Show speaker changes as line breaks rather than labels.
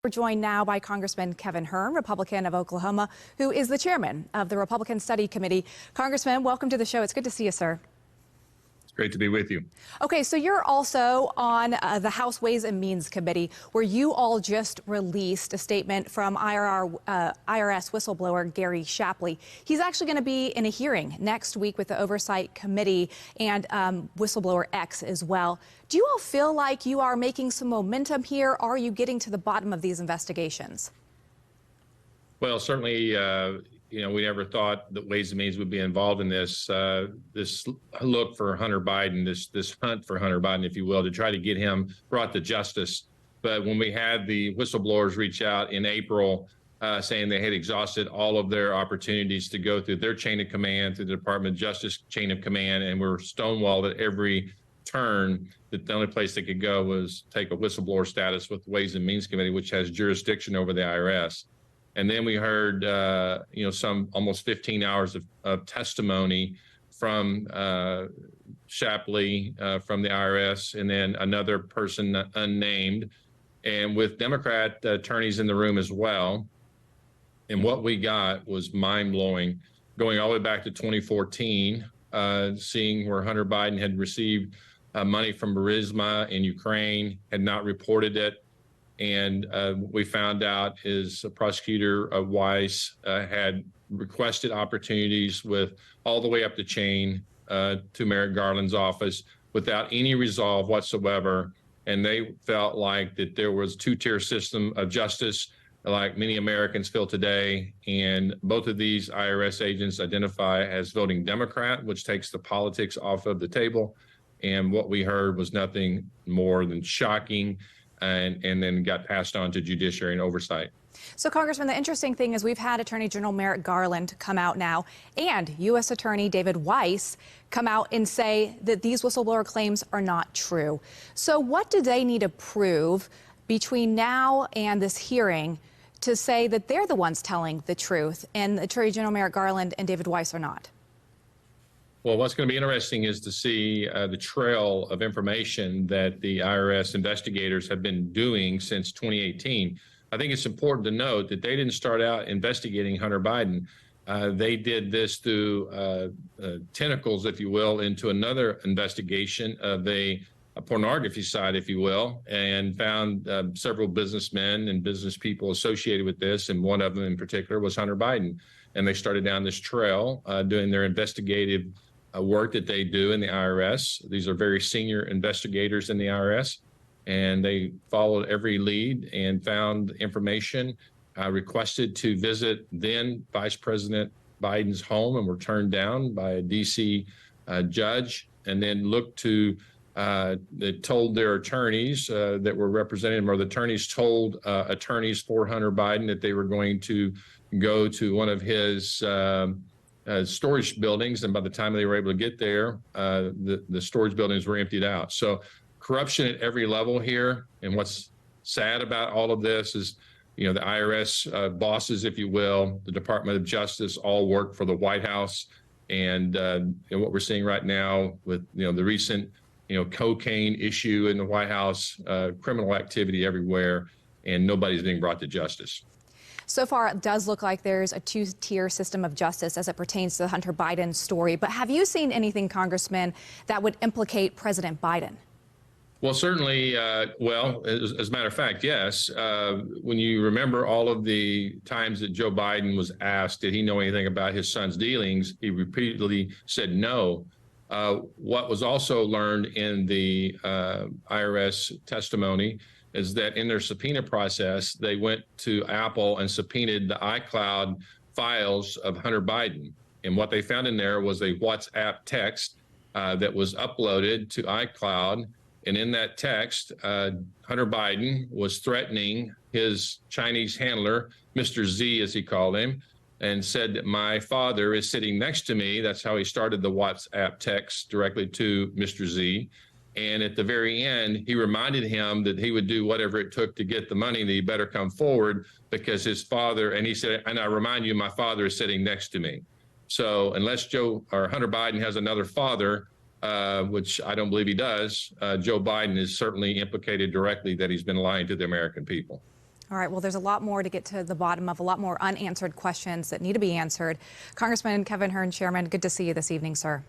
We're joined now by Congressman Kevin Hern, Republican of Oklahoma, who is the chairman of the Republican Study Committee. Congressman, welcome to the show. It's good to see you, sir.
It's great to be with you.
Okay, so you're also on the House Ways and Means Committee, where you all just released a statement from IRS whistleblower Gary Shapley. He's actually going to be in a hearing next week with the Oversight Committee and Whistleblower X as well. Do you all feel like you are making some momentum here? Are you getting to the bottom of these investigations?
Well, certainly, we never thought that Ways and Means would be involved in this look for Hunter Biden, this hunt for Hunter Biden, if you will, to try to get him brought to justice. But when we had the whistleblowers reach out in April saying they had exhausted all of their opportunities to go through their chain of command, through the Department of Justice chain of command, and were stonewalled at every turn, that the only place they could go was take a whistleblower status with the Ways and Means Committee, which has jurisdiction over the IRS. And then we heard, some almost 15 hours of testimony from Shapley from the IRS, and then another person unnamed, and with Democrat attorneys in the room as well. And what we got was mind-blowing, going all the way back to 2014, seeing where Hunter Biden had received money from Burisma in Ukraine, had not reported it. And what we found out is Prosecutor Weiss had requested opportunities with all the way up the chain to Merrick Garland's office without any resolve whatsoever. And they felt like that there was a two-tier system of justice like many Americans feel today. And both of these IRS agents identify as voting Democrat, which takes the politics off of the table. And what we heard was nothing more than shocking, and then got passed on to judiciary and oversight.
So, Congressman, the interesting thing is we've had Attorney General Merrick Garland come out now and U.S. Attorney David Weiss come out and say that these whistleblower claims are not true. So what do they need to prove between now and this hearing to say that they're the ones telling the truth and Attorney General Merrick Garland and David Weiss are not?
Well, what's going to be interesting is to see the trail of information that the IRS investigators have been doing since 2018. I think it's important to note that they didn't start out investigating Hunter Biden. They did this through tentacles, if you will, into another investigation of a pornography site, if you will, and found several businessmen and business people associated with this, and one of them in particular was Hunter Biden. And they started down this trail doing their investigative work that they do in the IRS. These are very senior investigators in the IRS, and they followed every lead and found information, requested to visit then Vice President Biden's home and were turned down by a D.C. judge, and then looked to, they told their attorneys that were representing him, or the attorneys told attorneys for Hunter Biden that they were going to go to one of his storage buildings, and by the time they were able to get there, the storage buildings were emptied out. So corruption at every level here. And what's sad about all of this is, the IRS bosses, if you will, the Department of Justice, all work for the White House. And what we're seeing right now with, the recent, cocaine issue in the White House, criminal activity everywhere, and nobody's being brought to justice.
So far, it does look like there's a two-tier system of justice as it pertains to the Hunter Biden story. But have you seen anything, Congressman, that would implicate President Biden?
Well, certainly, as a matter of fact, yes. When you remember all of the times that Joe Biden was asked, did he know anything about his son's dealings, he repeatedly said no. What was also learned in the IRS testimony is that in their subpoena process, they went to Apple and subpoenaed the iCloud files of Hunter Biden. And what they found in there was a WhatsApp text that was uploaded to iCloud. And in that text, Hunter Biden was threatening his Chinese handler, Mr. Z, as he called him, and said that my father is sitting next to me. That's how he started the WhatsApp text directly to Mr. Z. And at the very end, he reminded him that he would do whatever it took to get the money, that he better come forward because his father, and he said, and I remind you, my father is sitting next to me. So unless Hunter Biden has another father, which I don't believe he does, Joe Biden is certainly implicated directly that he's been lying to the American people.
All right, well, there's a lot more to get to the bottom of, a lot more unanswered questions that need to be answered. Congressman Kevin Hern, Chairman, good to see you this evening, sir.